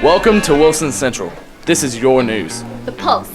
Welcome to Wilson Central. This is your news. The Pulse.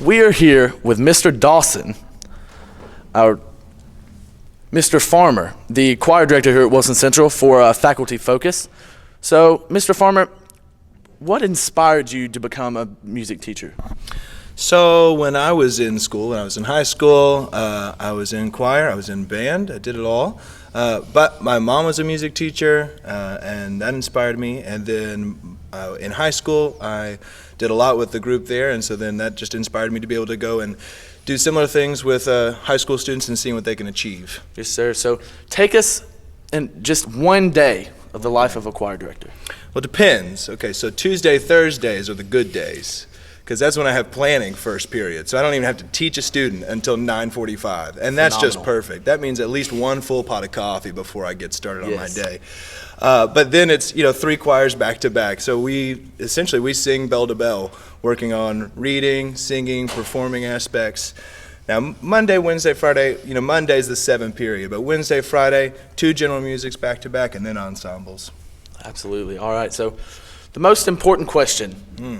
We are here with Mr. Dawson, Mr. Farmer, the choir director here at Wilson Central for Faculty Focus. So, Mr. Farmer, what inspired you to become a music teacher? So when I was in school, when I was in high school, I was in choir, I was in band, I did it all. But my mom was a music teacher, and that inspired me. And then in high school, I did a lot with the group there, and so then that just inspired me to be able to go and do similar things with high school students and seeing what they can achieve. Yes, sir. So take us in just one day of the life of a choir director. Well, it depends. Okay, so Tuesday, Thursdays are the good days, because that's when I have planning first period. So I don't even have to teach a student until 9:45, and that's just Phenomenal. perfect. That means at least one full pot of coffee before I get started on my Yes. day. But then it's, three choirs back to back. So we sing bell to bell, working on reading, singing, performing aspects. Now Monday, Wednesday, Friday, Monday's the 7 period, but Wednesday, Friday, 2 general musics back to back, and then ensembles. Absolutely. All right. So the most important question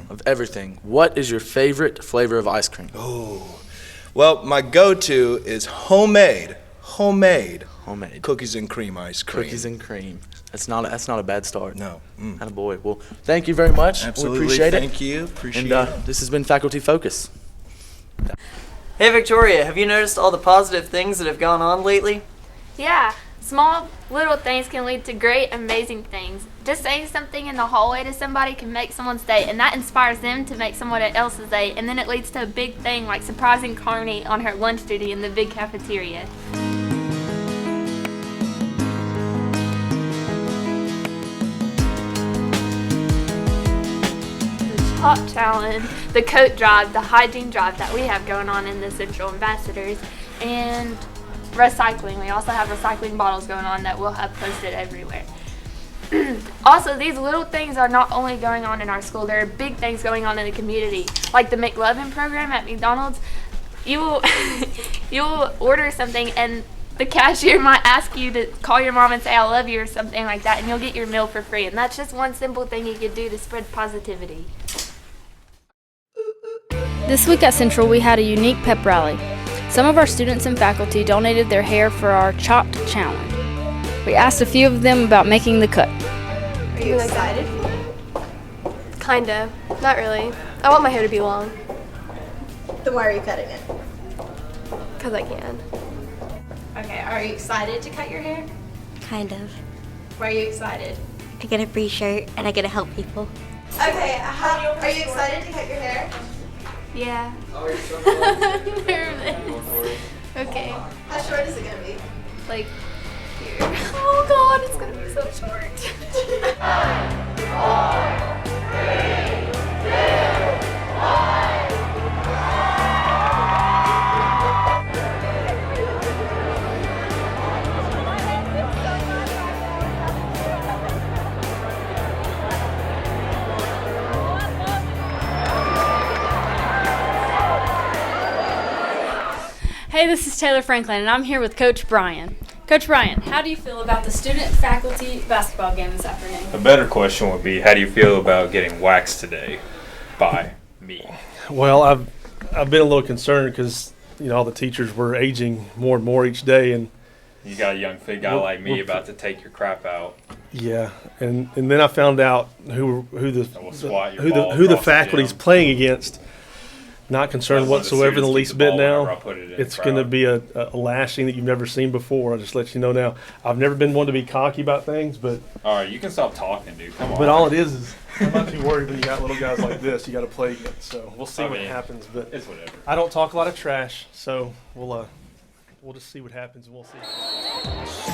of everything, what is your favorite flavor of ice cream? Oh, well, my go-to is homemade Homemade. cookies and cream ice cream. Cookies and cream. That's not a bad start. No. Attaboy. Well, thank you very much. Absolutely. We appreciate it. Thank you. Appreciate And it. this has been Faculty Focus. Hey Victoria, have you noticed all the positive things that have gone on lately? Yeah, small little things can lead to great, amazing things. Just saying something in the hallway to somebody can make someone's day, and that inspires them to make someone else's day, and then it leads to a big thing like surprising Carney on her lunch duty in the big cafeteria. Top challenge, the coat drive, the hygiene drive that we have going on in the Central Ambassadors, and recycling. We also have recycling bottles going on that we'll have posted everywhere. Also, these little things are not only going on in our school, there are big things going on in the community. Like the McLovin program at McDonald's, you'll order something and the cashier might ask you to call your mom and say I love you or something like that, and you'll get your meal for free. And that's just one simple thing you could do to spread positivity. This week at Central, we had a unique pep rally. Some of our students and faculty donated their hair for our Chopped Challenge. We asked a few of them about making the cut. Are you excited? Kinda. Not really. I want my hair to be long. Then why are you cutting it? Because I can. Okay, are you excited to cut your hair? Kind of. Why are you excited? I get a free shirt and I get to help people. Okay, are you excited to cut your hair? Yeah. Oh, you're so Nervous. Okay. How short is it gonna be? Like here. Oh God, it's gonna be so short. Hey, this is Taylor Franklin, and I'm here with Coach Brian. Coach Brian, how do you feel about the student-faculty basketball game this afternoon? A better question would be, how do you feel about getting waxed today by me? Well, I've been a little concerned because all the teachers were aging more and more each day, and You got a young fit guy like me about to take your crap out. yeah, and then I found out who will swat your the ball who the across the faculty's gym. playing against. Not concerned Let one of the whatsoever in the students least keep the bit ball now. whenever I put it in It's the going to crowd. be a lashing that you've never seen before. I'll just let you know now. I've never been one to be cocky about things, but All right, you can stop talking, dude. Come on. but all it is I'm not too worried when you got little guys like this. You got to play against. So we'll see I what mean, happens. But it's whatever. I don't talk a lot of trash, so we'll just see what happens and we'll see.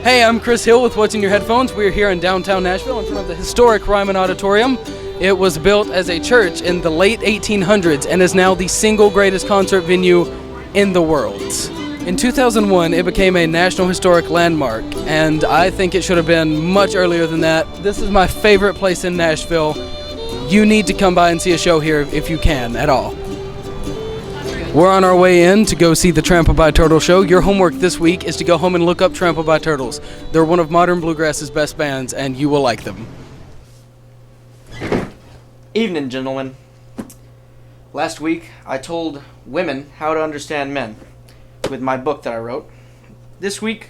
Hey, I'm Chris Hill with What's in Your Headphones. We're here in downtown Nashville in front of the historic Ryman Auditorium. It was built as a church in the late 1800s and is now the single greatest concert venue in the world. In 2001, it became a National Historic Landmark, and I think it should have been much earlier than that. This is my favorite place in Nashville. You need to come by and see a show here if you can at all. We're on our way in to go see the Trampled by Turtle show. Your homework this week is to go home and look up Trampled by Turtles. They're one of modern bluegrass's best bands, and you will like them. Evening, gentlemen. Last week, I told women how to understand men with my book that I wrote. This week,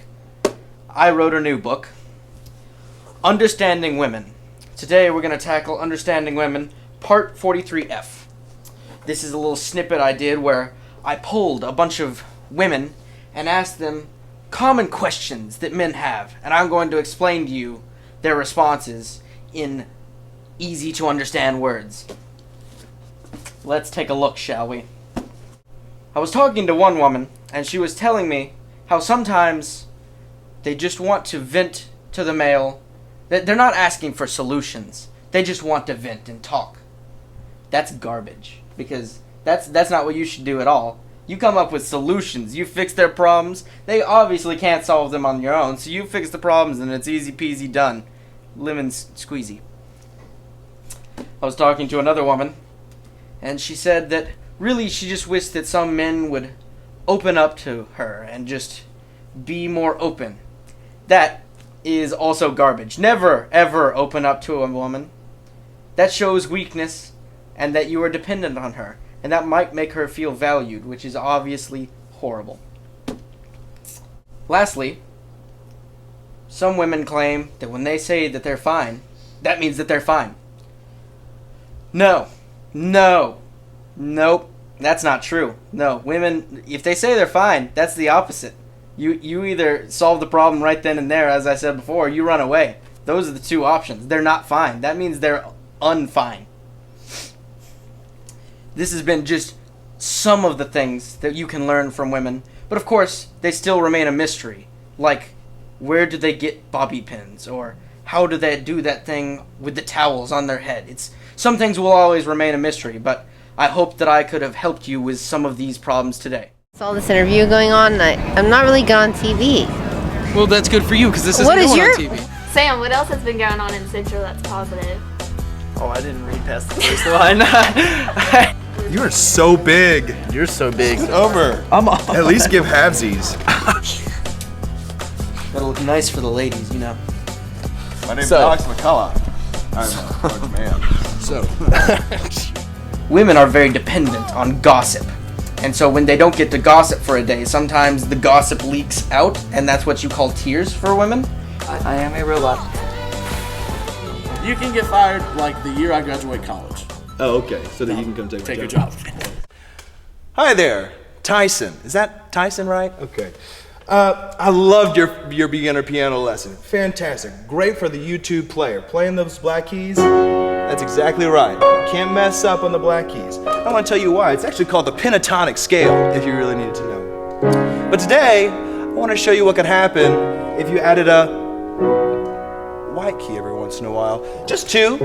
I wrote a new book, Understanding Women. Today, we're going to tackle Understanding Women, Part 43F. This is a little snippet I did where I polled a bunch of women and asked them common questions that men have, and I'm going to explain to you their responses in easy to understand words. Let's take a look, shall we? I was talking to one woman, and she was telling me how sometimes they just want to vent to the male. They're not asking for solutions. They just want to vent and talk. That's garbage, because that's not what you should do at all. You come up with solutions. You fix their problems. They obviously can't solve them on your own, so you fix the problems and it's easy peasy done. Lemon squeezy. I was talking to another woman, and she said that really she just wished that some men would open up to her and just be more open. That is also garbage. Never, ever open up to a woman. That shows weakness and that you are dependent on her. And that might make her feel valued, which is obviously horrible. Lastly, some women claim that when they say that they're fine, that means that they're fine. No. Nope. That's not true. No. Women, if they say they're fine, that's the opposite. You either solve the problem right then and there, as I said before, or you run away. Those are the two options. They're not fine. That means they're unfine. This has been just some of the things that you can learn from women. But of course, they still remain a mystery. Like, where do they get bobby pins? Or how do they do that thing with the towels on their head? Some things will always remain a mystery, but I hope that I could have helped you with some of these problems today. Saw this interview going on, and I'm not really good on TV. Well, that's good for you, because this isn't What is going your- on TV. Sam, what else has been going on in Central that's positive? Oh, I didn't read past the first line. You are so big. You're so big. It's over. At least give halvesies. Gotta look nice for the ladies, you know. My name's So- Alex McCullough. I'm a large man. So, Women are very dependent on gossip. And so when they don't get to gossip for a day, sometimes the gossip leaks out, and that's what you call tears for women. I am a robot. you can get fired like the year I graduate college. Oh, okay. So that you can come take Take my your job. Hi there, Tyson. Is that Tyson, right? Okay. I loved your beginner piano lesson. Fantastic. Great for the YouTube player. Playing those black keys. That's exactly right. You can't mess up on the black keys. I want to tell you why. It's actually called the pentatonic scale, if you really needed to know. But today, I want to show you what could happen if you added a white key every once in a while. Just two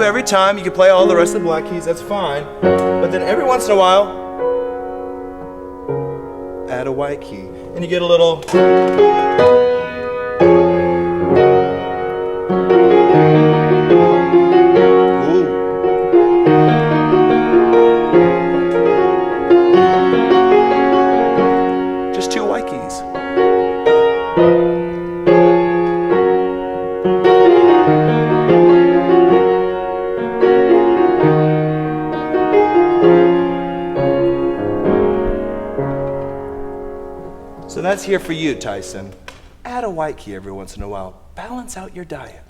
every time. You can play all the rest of the black keys, that's fine. But then every once in a while, add a white key. And you get a little... Just two white keys. So that's here for you, Tyson. Add a white key every once in a while. Balance out your diet.